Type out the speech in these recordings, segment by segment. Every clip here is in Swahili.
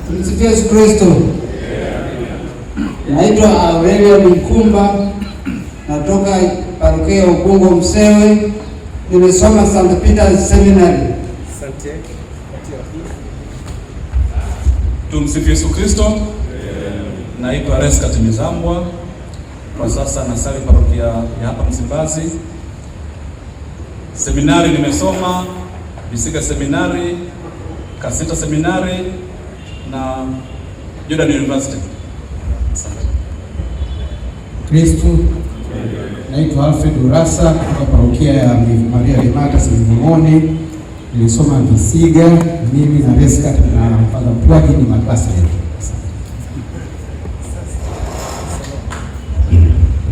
Tumsifu Yesu Kristo. Naitwa Aurelio Mkumba, natoka parokia ya Ubungo Msewe. Nimesoma St. Peter's Seminary. Asante. Tumsifu Yesu Kristo. Naitwa Rescat Mizambwa. Kwa sasa nasali parokia ya hapa Msimbazi. Seminari nimesoma Bisiga Seminari, Kasita Seminari na Jordan University. Asante. Kristo. Naitwa Alfred Urasa kutoka parokia ya Maria Limata Sivumoni. Nilisoma Bisiga, mimi na Rescat na Father Plug ni maklasa yetu.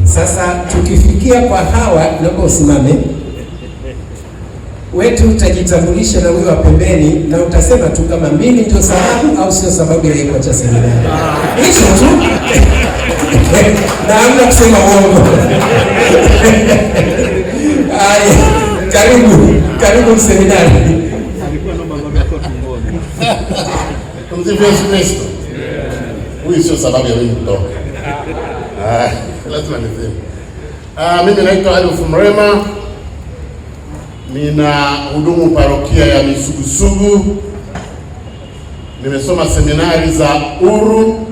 Sasa tukifikia kwa hawa, naomba usimame. Wetu utajitambulisha na huyo wa pembeni na utasema tu kama mimi ndio sababu au sio sababu ya yeye cha seminari. Hicho tu. Na hamna kusema uongo. Karibu seminari. Tumsifu Yesu Kristo. Huyu sio sababu ya mimi kutoka. Lazima niseme. Mimi naitwa Adolf Mrema. Nina hudumu parokia ya Misugusugu. Nimesoma seminari za Uru,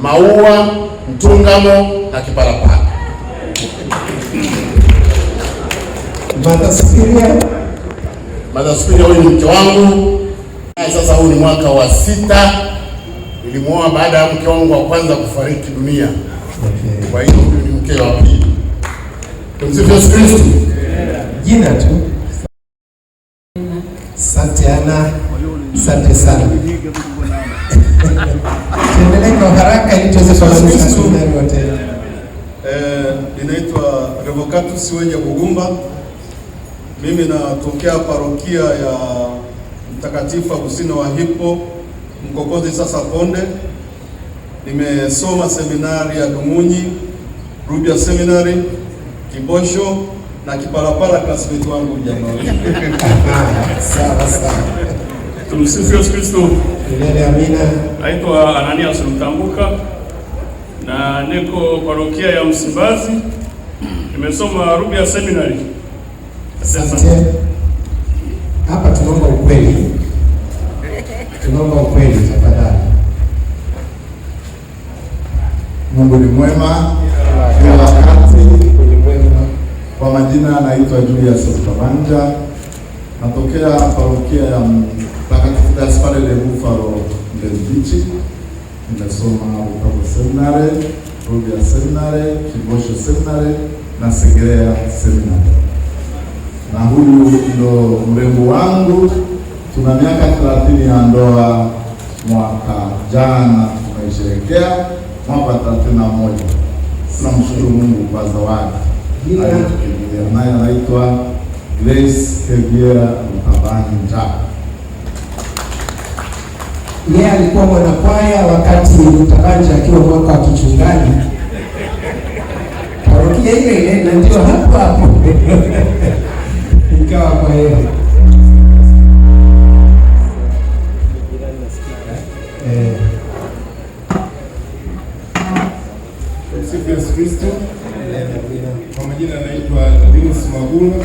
Maua, Mtungamo na Kiparapara. Mother Superior huyu ni mke wangu. Sasa huu ni mwaka wa 6. Nilimuoa baada ya mke wangu wa kwanza kufariki dunia. Kwa hiyo huyu ni mke wa pili. Tumsifu Yesu Kristo. Jina tu. Asante Ana. Asante sana. Tuendelee kwa haraka ili tuweze kuanza seminari wote. Ninaitwa Revocatus Wenye Bugumba. Mimi natokea parokia ya Mtakatifu Agustino wa Hippo, Mkokozi sasa Konde. Nimesoma seminari ya Dumunyi, Rubia Seminary, Kibosho na Kiparapara classmate wangu jamaa. Sawa sawa. Tumsifu Yesu Kristo. Amina. Naitwa Ananias Mtambuka na niko parokia ya Msimbazi. Nimesoma Rubia Seminary. Asante. Hapa tunaomba ukweli. Tunaomba ukweli tafadhali. Mungu ni mwema kila wakati. Kwa majina naitwa Julius Kabanja. Natokea parokia ya Mtakatifu Gaspar de Bufalo Mbezi. Nimesoma Ubungo Seminary, Rubia Seminary, Kibosho Seminary na Segerea Seminary. Na huyu ndo mrembo wangu. Tuna miaka 30 ya ndoa, mwaka jana tumesherehekea mwaka 31. Tunamshukuru Mungu kwa zawadi. Naye anaitwa Grace Keviera Mtabanja. Yeye alikuwa mwanakwaya wakati Mtabanja akiwa mwaka wa kichungaji. Parokia ile na ndio hapo. Ikawa kwa yeye. Tumsifu Yesu Kristo. Kwa majina naitwa Linus Maguna,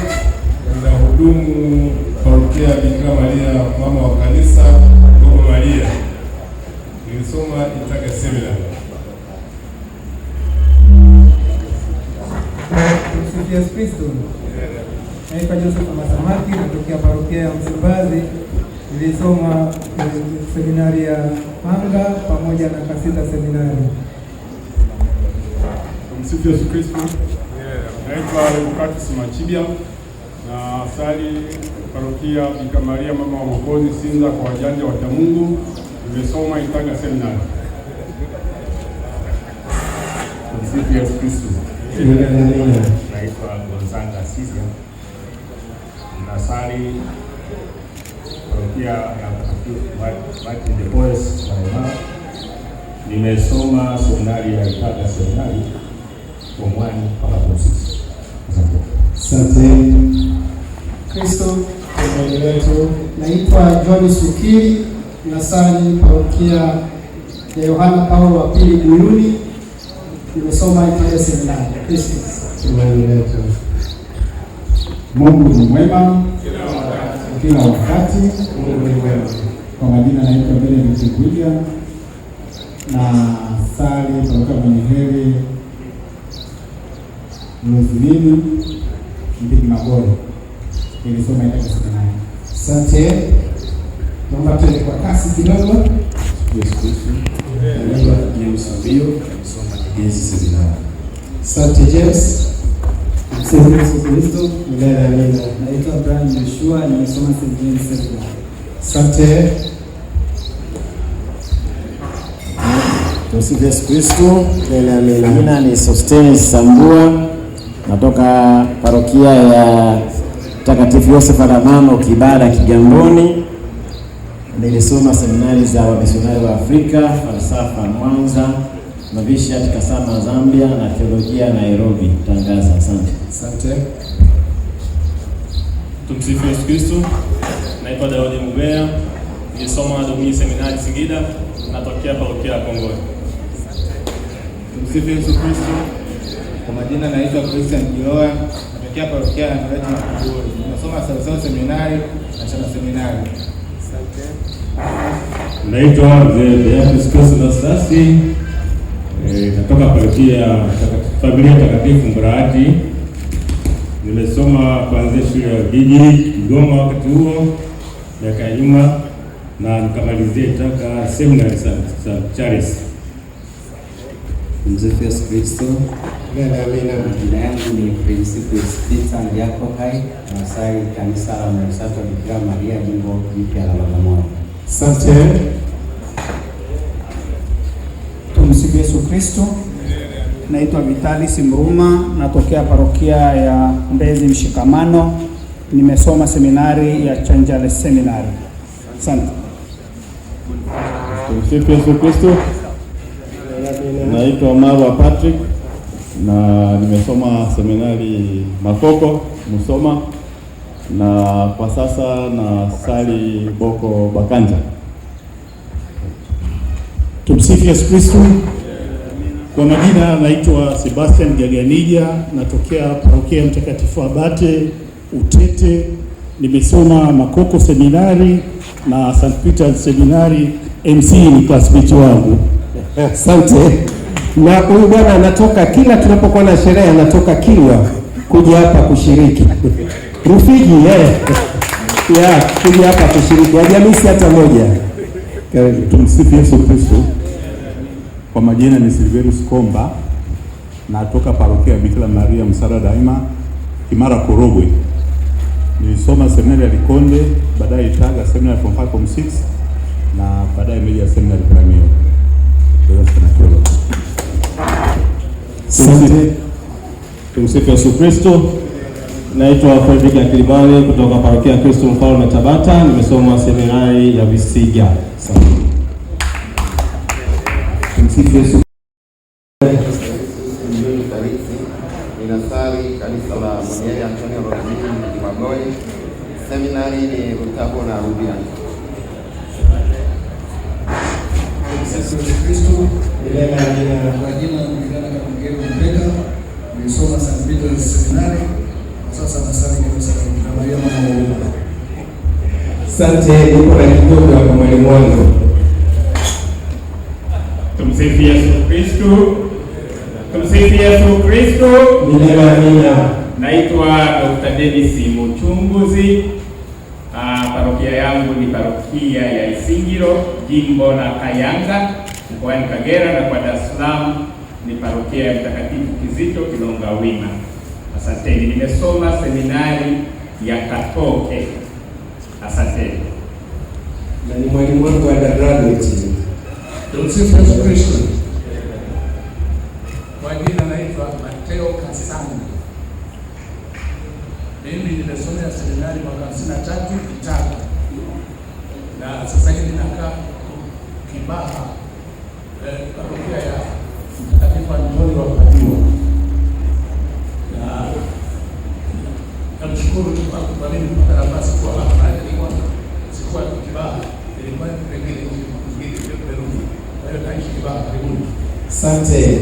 na hudumu parokia ya Bikira Maria mama wa kanisa Gogo Maria. Nilisoma Itaga Seminary. Tumsifu Yesu Kristo. Naitwa Joseph Masamaki, natokea parokia ya Msimbazi. Nilisoma seminari ya Anga pamoja na Kasita Seminari. Tumsifu Yesu Kristo. Naitwa Revocatus Machibia na asali parokia Bikira Maria mama wa Mwokozi Sinza kwa wajanja wa Mungu. Nimesoma Itaga Seminari. Tumsifu Yesu Kristo. Naitwa Gonzanga Sisia. Nasali parokia ya Martin de Porres Maimara. Nimesoma seminari ya Itaga Seminari kwa mwani mpaka posisi. Asante. Kristo wetu. Naitwa John Sukiri, nasali parokia ya Yohana Paulo wa pili Buyuni. Nimesoma Italia Seminari. Kristo. Mungu ni mwema kila wakati. Kwa majina naitwa Benedict William na sali kutoka mwenye heri Muzilini Mbigi Magoro. Nilisoma Italia Seminari. Asante. Naomba tuende kwa kasi kidogo. Yesu Kristo. Naitwa James Mbio, nimesoma Nyegezi Seminari. Asante James. Yesu Kristo. Naitwa Brian Joshua, nimesoma St. James Seminari. Asante. Tumsifu Yesu Kristo. Jina ni Sostenes Sambua, natoka parokia ya Mtakatifu Yosefu Alamamo Kibada Kigamboni. Nilisoma seminari za wamisionari wa Afrika, falsafa Mwanza, novitiate Kasama Zambia na teolojia Nairobi Tangaza. Asante. Asante. Tumsifu Yesu Kristo. Naitwa Daudi Mubea, nilisoma Domini Seminari Singida, natokea parokia ya Kongoni. Tumsifu Yesu Kristo. Kwa majina naitwa Christian Kiloa, natokea parokia ya Mreti Kongoni. Nimesoma Sawasawa Seminari na Chana Seminari. Asante. Naitwa Beatus Cosmas Sasi, natoka parokia Familia Takatifu Mburahati. Nimesoma kuanzia shule ya Gigi Kigoma wakati huo miaka ya nyuma, na nikamalizia Itaka Seminari St. Charles. Msifu Yesu Kristo. Jina yangu ni Principus Peter Ndiako Hai, nasali kanisa la Msato Bikira Maria jimbo jipya la Bagamoyo. Asante. Tumsifu Yesu Kristo. Naitwa Vitalis Mruma, natokea parokia ya Mbezi Mshikamano. Nimesoma seminari ya Chanjale Seminari. Asante. Tumsifu Yesu Kristo. Naitwa Marwa Patrick na nimesoma seminari Makoko Musoma, na kwa sasa na sali Boko Bakanja. Tumsifu Yesu Kristo. Kwa majina naitwa Sebastian Gaganija, natokea parokia Mtakatifu Abate Utete. Nimesoma Makoko Seminari na St. Peter's Seminari. MC ni classmate wangu. Asante. Na huyu bwana anatoka kila tunapokuwa na sherehe anatoka Kilwa kuja hapa kushiriki. Rufiji kuja hapa kushiriki. Hajamisi hata moja. Tumsifu Yesu Kristo. Kwa majina ni Silverus Komba, natoka parokia Bikira Maria Msara Daima Kimara Korogwe. Nilisoma seminari ya Likonde, baadaye Itaga Seminari from 5 from 6 na baadaye Meja Seminari Primary. Asante. Tumsifu Yesu Kristo. Naitwa Frederick Akilibale kutoka parokia Kristo Mfalme Tabata. Nimesoma seminari ya Visiga. Asante. Tumsifu Yesu. Ninasali kanisa la Mwenyezi Antonio Rodriguez Kimagoi. Seminari ni Rutabo na Rubia. Yesu Kristo. Kwa jina la Mgeni Mbeka, nilisoma St. Peter's Seminari. Sasa nasali kanisa la Maria Mama wa Mungu. Asante. Niko na kidogo hapo mwalimu wangu. Tumsifu Yesu Kristo. Tumsifu Yesu Kristo. Amina. Naitwa Dr. Dennis Muchunguzi. Parokia yangu ni parokia ya Isingiro, jimbo la Kayanga, mkoani Kagera, na kwa Dar es Salaam ni parokia ya Mtakatifu Kizito Kilonga Wima. Asanteni. Nimesoma seminari ya Katoke. Asanteni. Na ni mwalimu wangu wa undergraduate. Tumsifu Yesu Kristo. Kwa jina naitwa Mateo Kasanga. Mimi nimesomea seminari mwaka 53 Itaga. Na sasa hivi nakaa Kibaha, parokia ya Mtakatifu Antoni wa Padua. Na namshukuru kwa mimi kupata nafasi kuwa hapa. Sikuwa Kibaha, ilikuwa pengine mwingine Peru. Kwa Kwa hiyo naishi Kibaha. Karibuni. Asante.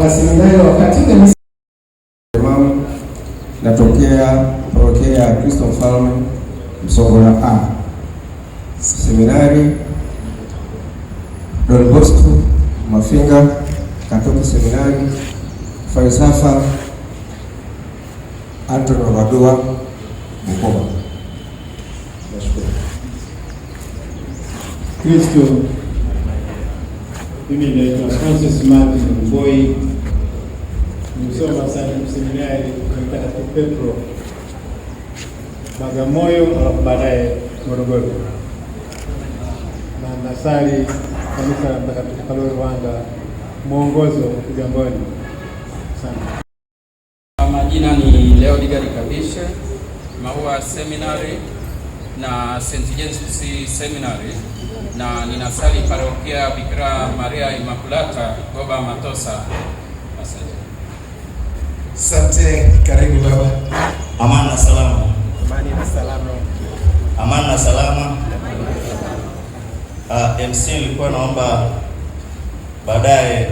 Waseminari wakati ule natokea parokia ya Kristo Mfalme Msongola A. Seminari Don Bosco Mafinga, Katoliki Seminari, falsafa Antoni wa Padua, Bukoba. Nashukuru. Kristo. Mimi naitwa Francis Martin Mboi. Nimesoma sana seminari Mtakatifu Petro Bagamoyo, alafu baadaye Morogoro, na nasali kanisa la Mtakatifu Paulo Rwanda mwongozo Kigamboni. Asante. Majina ni Leo Digari Kabishe, Maua Seminary na St. James Seminary, na ninasali parokia Bikira Maria Immaculata Goba Matosa. Asante. Karibu baba. Amani na salama. Amani na salama. Amani na salama. MC nilikuwa naomba baadaye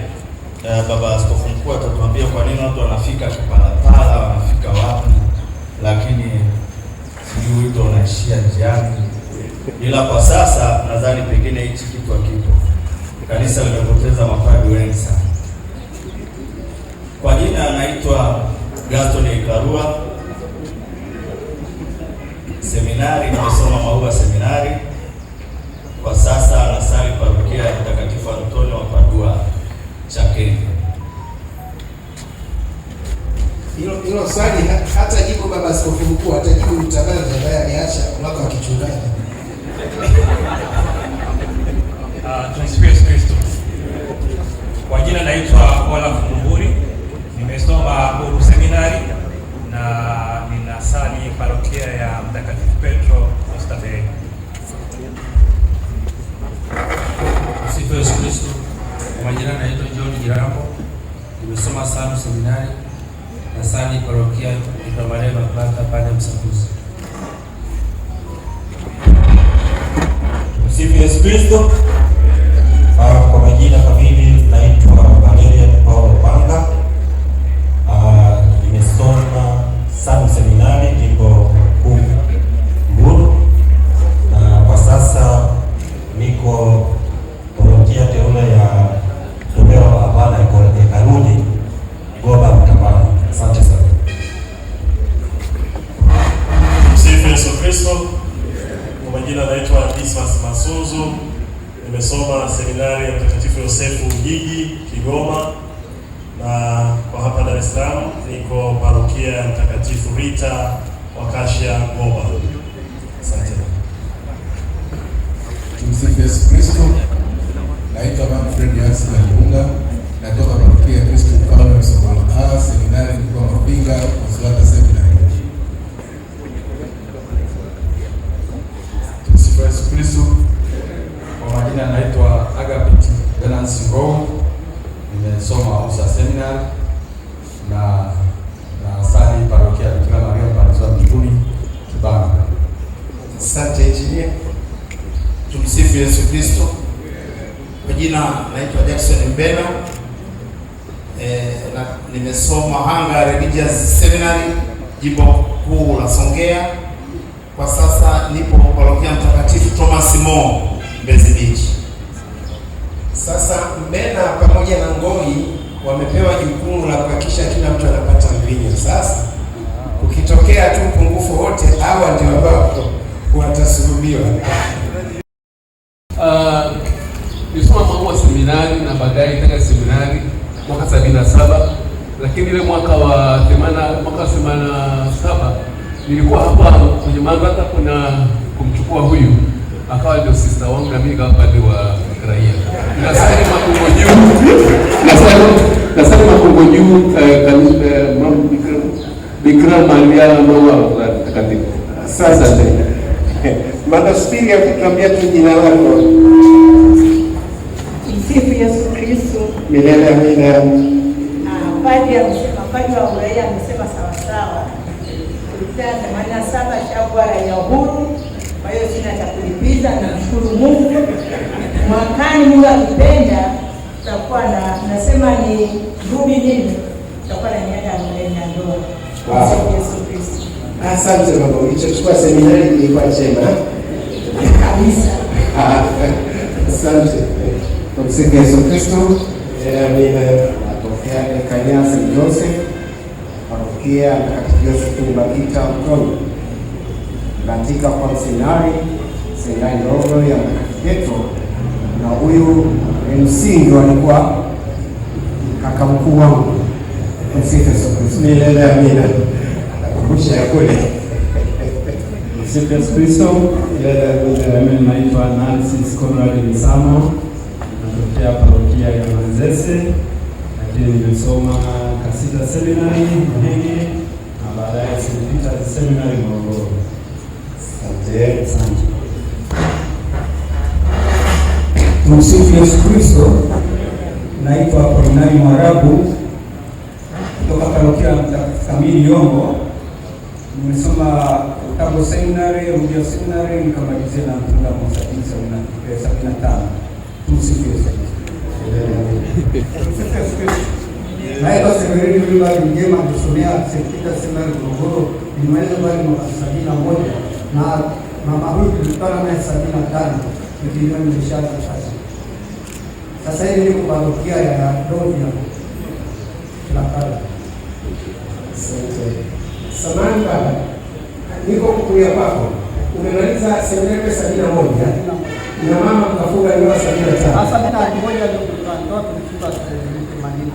baba askofu mkuu atatuambia kwa nini watu wanafika Kipalapala, wanafika wapi, lakini sijui wito unaishia njiani. Ila kwa sasa nadhani pengine hichi kitu hakipo. Kanisa limepoteza mapadri wengi sana. Kwa jina anaitwa Gaston Ikarua. Seminari nimesoma Maua Seminari. Kwa sasa nasali parokia ya Mtakatifu Antoni wa Padua Chakeni. Hilo swali hata jibu baba askofu mkuu atajibu mtabani ambaye aliacha mwaka wa kichungaji. Tumsifiwe Kristo. Kwa jina naitwa Olaf Mumburi. Nimesoma Buru Seminari na ninasali parokia ya Mtakatifu Petro Oysterbay. Tumsifiwe Kristo. Kwa jina naitwa John Girambo. Nimesoma Samu Seminari, nasali parokia ya Maria Immaculata pale Msakuzi. Tumsifiwe Kristo. Kwa majina kamili naitwa Valerian Paulo Panga. Nimesoma Samu Seminari jimbo kuu Mbulu, na kwa sasa niko parokia teule ya Toleo Habana ya Karudi Goba Mtambala. Asante sana. Tumsifu Yesu Kristo. Kwa majina naitwa Dismas Masuzu. Nimesoma seminari ya Mtakatifu Yosefu Ujiji Kigoma, na kwa hapa Dar es Salaam niko parokia ya Mtakatifu Rita Wakashia Goba. Asante. Tumsifu Yesu Kristo. Naitwa Manfred Yansi na Lunga, natoka parokia ya Kristo Mfalme Msongola Seminari kwa Mapinga Konsolata Seminari. Tumsifu Yesu Kristo. Kwa majina naitwa Agapiti Venansi Ngou. Nimesoma Usa Seminari na sali parokia Bikira Maria Mpanzwa Mbinguni Kibaha. Asante engineer. Tumsifu Yesu Kristo. Kwa jina naitwa Jackson Mbena. Na nimesoma Hanga Religious Seminary jimbo kuu la Songea. Kwa sasa nipo parokia Mtakatifu Thomas More Mbezi Beach. Sasa Mbena pamoja na Ngoi wamepewa jukumu la kuhakikisha kila mtu anapata mvinyo. Sasa ukitokea tu upungufu wote, hawa ndio ambao watasulubiwa. Nilisoma Maua Seminari na baadaye tena seminari mwaka 77, lakini ile mwaka wa 87 nilikuwa hapa kwenye mamlaka kuna kumchukua huyu akawa ndio sister wangu na mimi kama padri wa Kiraia. Nasali Makongo Juu. Nasali Makongo Juu Bikira Maria Maua Mtakatifu. Sasa Mada Spiria kutuambia tu jina lako. Msifu Yesu Kristo. Milele amina. Padri wa Uraia amesema sawa sawa. Tulipea 87 shangwe ya uhuru Kwa hiyo sina cha kulipiza, namshukuru Mungu. Mwakani Mungu akipenda tutakuwa nasema ni rudi nini, tutakuwa na miaka 40 ya ndoa. Wow. Yesu Kristo. Asante baba, ulichochukua seminari ilikuwa chema kabisa. Asante. Tumsifu Yesu Kristo. Amina. Natokea Ekania St. Joseph, parokia Mtakatifu Yosefu Mbagita Mtoni. Katika kwa seminari ndogo ya Mtakatifu Petro, na huyu msingi alikuwa kaka mkuu wangu. Tumsifu Yesu Kristo. Milele amina. Nakumbusha ya kule. Tumsifu Yesu Kristo. Milele amina. Mimi naitwa Narcis Conrad Misamo, natokea parokia ya Manzese, lakini nimesoma Kasita Seminary Mahenge na baadaye St. Peter's Seminary Morogoro. Asante. Tumsifu Yesu Kristo. Naitwa Apolinari Mwarabu kutoka parokia Mtakatifu Kamili Yombo. Nimesoma Utabo Seminary, Rudia Seminary, nikamalizia na Mtunda Mosabini 75. Tumsifu Yesu Kristo. Naitwa Severino Wilbard Mjema, nimesomea St. Peter's Seminary Morogoro, nimemaliza mwaka 71 na mama huyu tulikutana naye 75, nikiwa nimeshaanza sasa. Sasa hivi niko parokia ya Dovia la Kala. Asante. Samahani baba, niko kukulia kwako. Umemaliza seminari 71 na mama mkafunga ndoa 75. Sasa mimi na mmoja ndio ndoa tulifunga 80.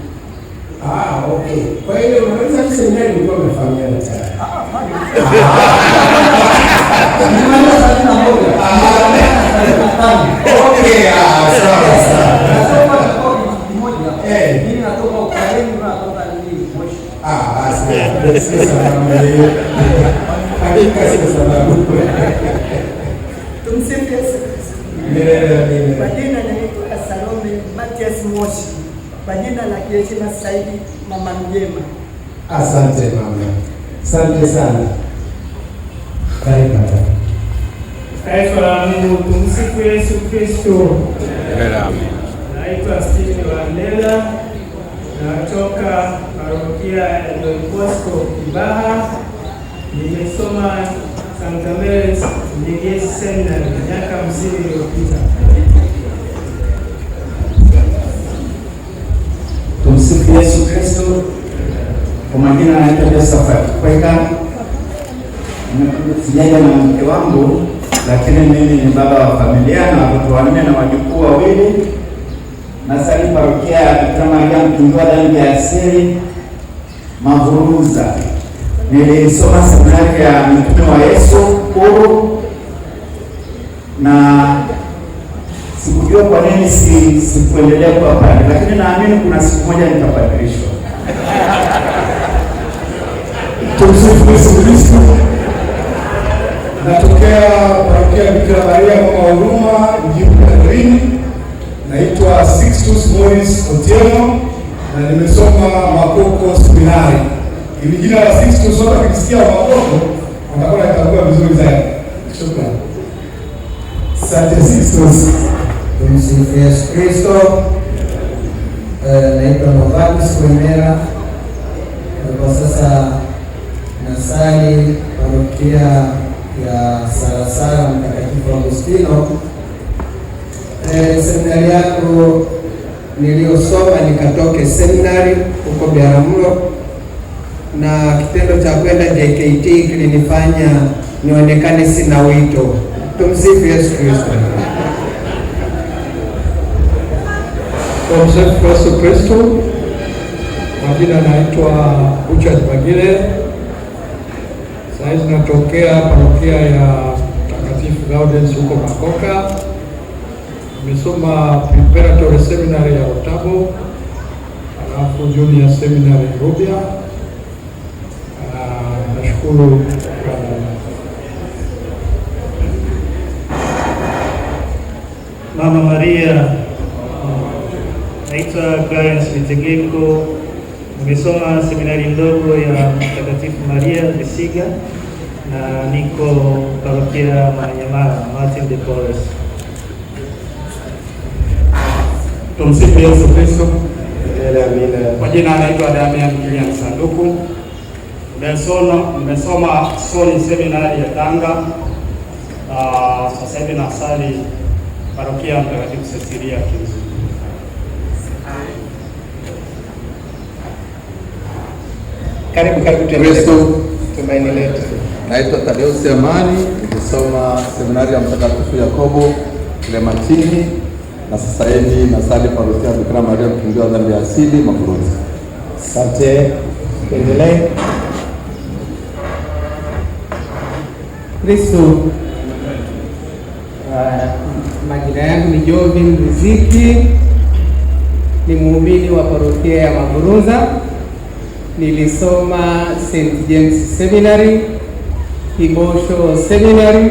Okay. Kwa hiyo unaweza seminari ulikuwa umefahamiana tayari. Okay, sawa sawa. Mimi natoka Ukraine na natoka Moshi. Tumsifu Yesu Kristo. Kwa jina naitwa Salome Matias Moshi. Kwa jina la Kieshima Saidi Mama Mjema. Asante mama. Asante sana. Karibu mama. Taifa la Mungu, tumsifu Yesu Kristo. Naitwa Stephen Wandela, natoka parokia ya Don Bosco Kibaha. Nimesoma Santa Mary's Mjegezi Seminary miaka 50 iliyopita. Tumsifu Yesu Kristo. Kwa majina naitwa Josephat Kweka. Sijaja na mke wangu, lakini mimi ni baba wa familia na watoto 4 na wajukuu 2. Nasali parokia ya Bikira Maria Mtungiwa Dhambi ya Asili Mavuruza. Nilisoma seminari ya Mtume wa Yesu Kuru, na sikujua kwa nini sikuendelea kwa pale, lakini naamini kuna siku moja nitapadilishwa. Tumsifu Yesu Kristo. Natokea parokia Bikira Maria Mama wa Huruma mjini Irini. Naitwa Sixtus Morris Otieno na nimesoma Makoko Seminari. Ili jina la Sixtus sote tukisikia Makoko watakuwa natambua vizuri zaidi. Shukrani. Asante Sixtus. Tumsifu Yesu Kristo. Naitwa Novatus Wemera. Kwa sasa nasali parokia ya Sarasara Mtakatifu Agustino. Seminari yako niliyosoma nikatoke seminari huko Biharamulo, na kitendo cha kwenda JKT kilinifanya nionekane sina wito. Tumsifu Yesu Kristo. Tumsifu Yesu Kristo. Majina naitwa Richard Bagile. Sasa natokea parokia ya Mtakatifu Gaudens huko Makoka. Nimesoma Preparatory Seminary ya Otabo, alafu Junior Seminary Rubia. Nashukuru. Mama Maria, naitwa Clarence Mitegeko, nimesoma seminari ndogo ya Mtakatifu Maria Visiga, na niko parokia Manyamara, Martin de Porres. Tumsifu Yesu Kristo. Amina. Kwa jina anaitwa Damian Kilian Sanduku. Nimesoma Soni Seminari ya Tanga. Sasa hivi nasali parokia Mtakatifu Cecilia Kinzu. Karibu Kristo. Tumaini letu. Naitwa Thadeusi Amani, nikisoma seminari ya Mtakatifu Yakobo Clementini, na sasa hivi nasali parokia Bikira Maria mkingiwa dhambi ya asili Makuruzi. Asante. Endelee. Kristo. Majina yangu ni Jovin Riziki, ni muumini wa parokia ya Maguruza. Nilisoma St. James Seminary, Kibosho Seminary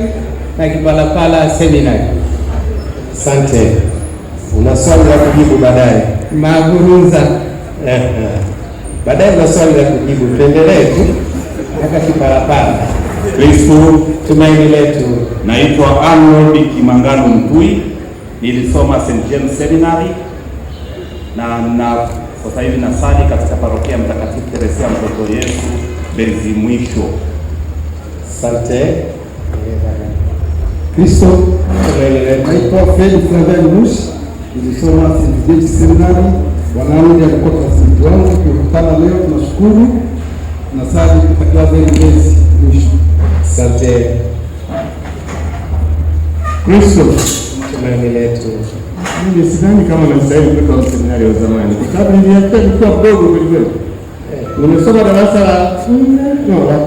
na Kipalapala Seminary. Asante. Una swali la kujibu baadaye? Maguruza. Baadaye una swali la kujibu. Tuendelee tu. Hata Kipalapala. Kristo. Tumaini letu. Naitwa Arnold Kimangano Mtui, nilisoma St. James Seminary na sasa hivi nasali katika parokia Mtakatifu Teresia Mtoto Yesu Berizi Mwisho. Asante. Kristo. Naitwa Fred Flavien Mush, nilisoma St. James Seminary. Wanaume alikuwa rafiki wangu, tukikutana leo tunashukuru. Nasali katika Berizi Mwisho. Asante. Kristo. Tumaini letu. Mimi sidhani kama nastahili kutoka seminari ya zamani, kwa sababu nilikuwa mdogo kweli. Nimesoma darasa la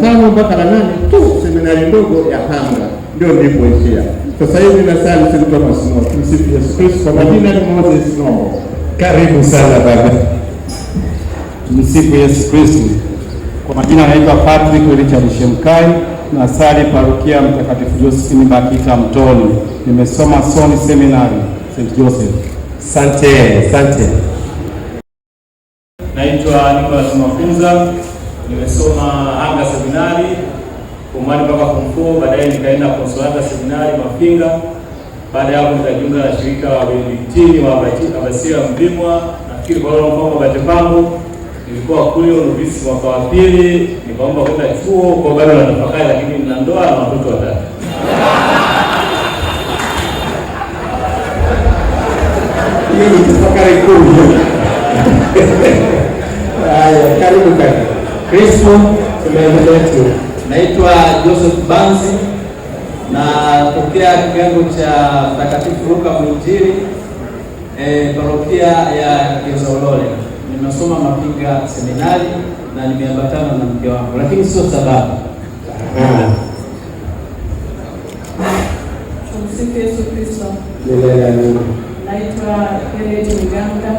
5 mpaka la 8 tu, seminari ndogo ya Tanga, ndio nilipoishia. Sasa hivi nasali St. Thomas More. Tumsifu Yesu Kristo. Kwa majina ni Moses Nombo. Karibu sana baba. Tumsifu Yesu Kristo. Kwa majina naitwa Patrick Richard Shemkai, nasali parokia Mtakatifu Josephine Bakita Mtoni. Nimesoma Soni Seminary St. Joseph. Asante. Naitwa Nicholas Mafunza, nimesoma Anga Seminari kumani mpaka form 4, baadaye nikaenda Consolata Seminari Mafinga. Baada ya hapo nikajiunga na shirika la Benediktini wa Abasia Mlimwa, nafikiri kwa leo mpango wa Batepangu. Nilikuwa kule novisi mwaka wa pili, nikaomba kwenda chuo kwa bado na nafakari, lakini nina ndoa na watoto watatu. Hiyo ni tafakari kubwa. Haya, karibu. Kristo. Tumaini letu. Naitwa Joseph Banzi na tokea kigango cha Mtakatifu Luka Mwinjili, parokia ya Kiozolole. Nimesoma Mafinga Seminari na nimeambatana na mke wangu, lakini sio sababu. Tumsifu Yesu Kristo. Naitwa Kennedy Mganga.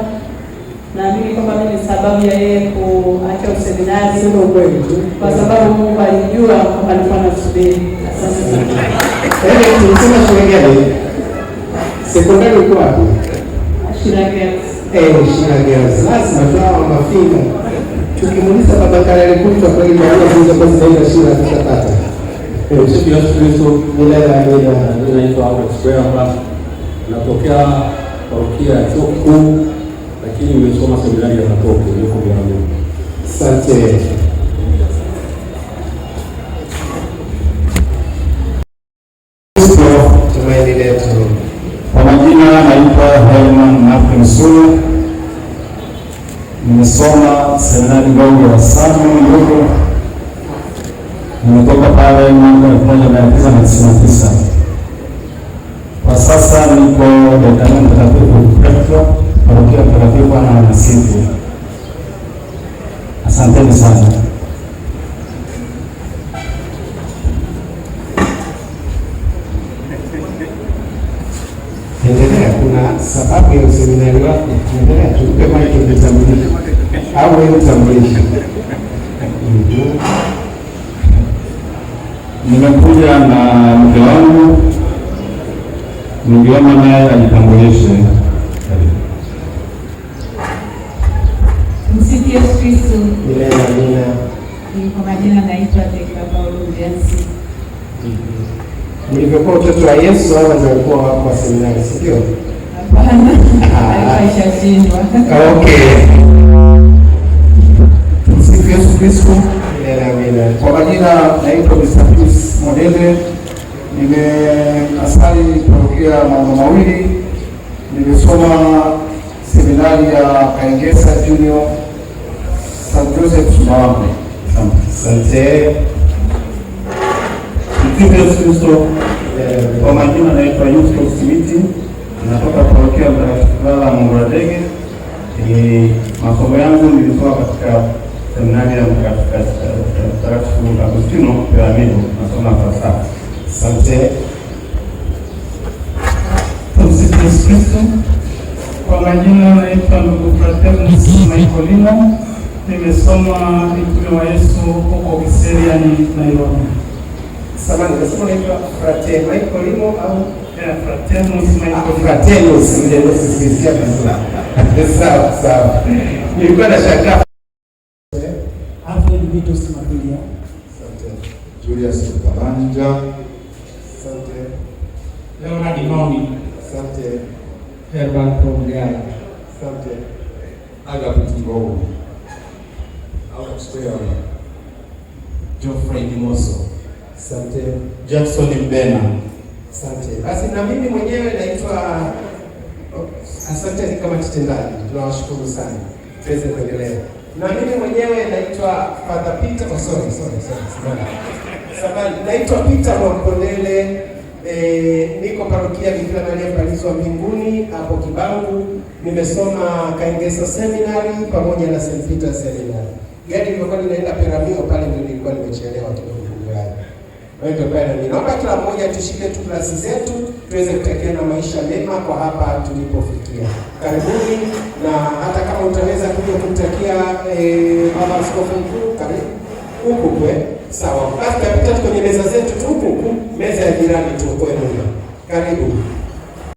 Naamini kwamba ni sababu ya yeye kuacha useminari. Sema ukweli tu. Kwa sababu Mungu alijua kwamba alikuwa anasubiri. Asante sana. Tulisema shule gani? Sekondari uko wapi? Shiragers. Shiragers. Lazima tuwa Mafinga. Tukimuuliza baba Karele Kuto kweli ndio anaanza kwa zaidi shule tutapata. Tumsifu Yesu Kristo. Mimi naitwa Alex Brenda. Natokea parokia ya Chuo Kikuu, lakini nimesoma seminari ya Katoke huko Biharamulo. Asante. Tumaini letu. Kwa majina naitwa Herman Martin Sulu. Nimesoma seminari ndogo ya Samu ndogo. Nimetoka pale mwaka 1999. Kwa sasa niko dekani Mtakatifu Petro, parokia Mtakatifu Ana Nasibu. Asanteni sana. Endelea, kuna sababu ya useminari wako. Endelea, tupe maiki utambulisho. Au wewe utambulisho. Nimekuja na mke wangu, ningeomba naye ajitambulishe. Msifu Yesu Kristo. Amina. Kwa majina naitwa Tekla Paulo Uliansi. Mlivyokuwa watoto wa Yesu hawa ndio walikuwa wako wa seminari, si ndio? Hapana. Alishashindwa. Okay. Tumsifu Yesu Kristo. Amina. Kwa majina naitwa Mr. Pius Modele. Nimeasali parokia mambo mawili. Nimesoma seminari ya Kaingesa Junior St. Joseph Sumbawanga. Asante. Tumsifu Yesu Kristo. Kwa majina naitwa Yusto Simiti. Natoka parokia Mtakatifu Clara Mburadege. Masomo yangu nilisoma katika seminari ya Mtakatifu Agustino Peramiho, nasoma falsafa. Asante. Tumsifu Yesu Kristo. Kwa majina naitwa ndugu Fraternus Michaelino. Nimesoma mitume wa Yesu huko Kiseriani, Nairobi. Samahani, unasema unaitwa Fraternus Michaelino au Fraternus Michaelino? Fraternus ndio sisi vizuri. Sawa sawa. Nilikuwa na shaka. Alfred Vitus Matulia. Asante. Julius Kamanja. Asante. Leonard Mauni. Asante. Herman Prongaya. Asante. Agapiti Ngou. Geoffrey Dimoso. Asante. Jackson Mbena. Asante. Basi na mimi mwenyewe naitwa asante kama kitendaji. Tunawashukuru sana. Tuweze kuendelea. Na mimi mwenyewe naitwa Father Peter, naitwa Peter Mwakondele. Niko parokia Bikira Maria Mpalizwa Mbinguni hapo Kibangu. Nimesoma Kaingesa Seminary pamoja na St. Peter Seminary. Gari ilikuwa linaenda Peramiho pale ndio nilikuwa nimechelewa kidogo kujiwahi. Wewe pale naomba kila mmoja tushike tu klasi zetu tuweze kutakiana maisha mema kwa hapa tulipofikia. Karibuni, na hata kama utaweza kuja kumtakia baba askofu mkuu karibu huku kwe. Sawa. Basi tutapita kwenye meza zetu tu huku, meza ya jirani tu kwenu. Karibu.